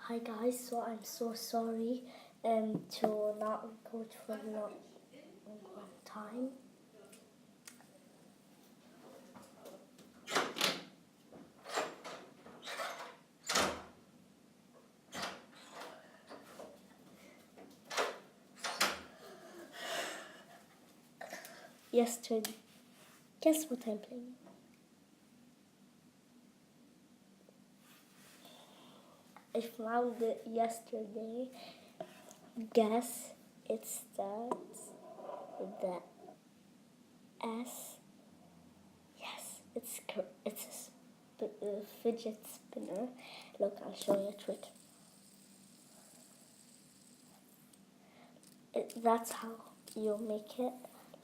Hi guys, so I'm so sorry to not record for a long time. Yesterday, guess what I'm playing? I found it yesterday. Guess it starts with the S. Yes, it's a fidget spinner. Look, I'll show you a trick. That's how you make it.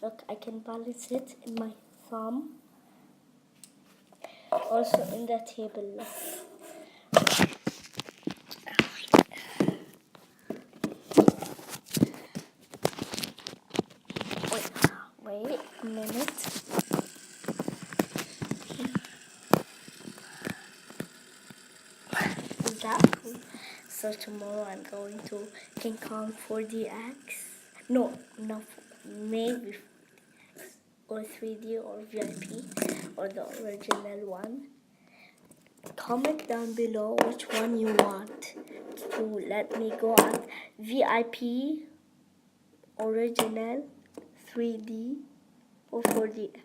Look, I can balance it in my thumb. Also in the table. Wait a minute. Is that cool? So tomorrow I'm going to King Kong 4DX. No, not maybe 4DX or 3D or VIP or the original one. Comment down below which one you want to let me go at VIP, original, 3D or 4DX.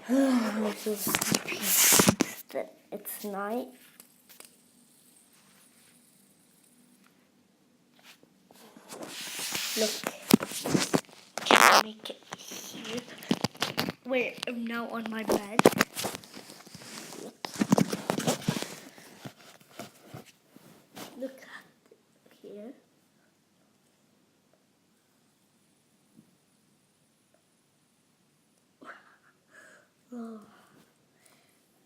I'm so sleepy. It's night. Look, can I make it here? Wait, I'm now on my bed. Look at here. Oh,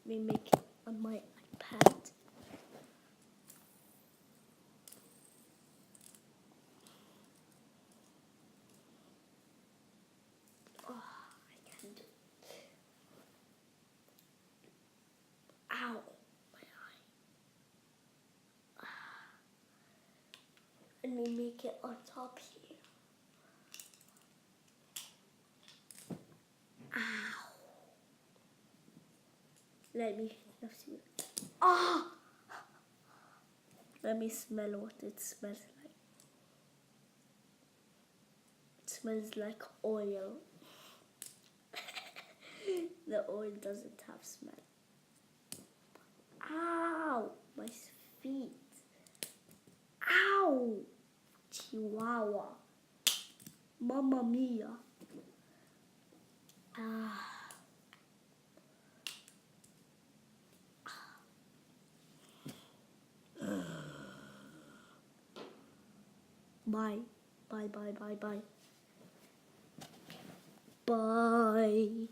let me make it on my iPad. Oh, I can't do it. Ow, my eye. Let me make it on top here. Ow. Let me see. Ah! Let me smell what it smells like. It smells like oil. The oil doesn't have smell. Ow! My feet. Ow! Chihuahua. Mamma mia. Ah. Bye. Bye, bye, bye, bye. Bye.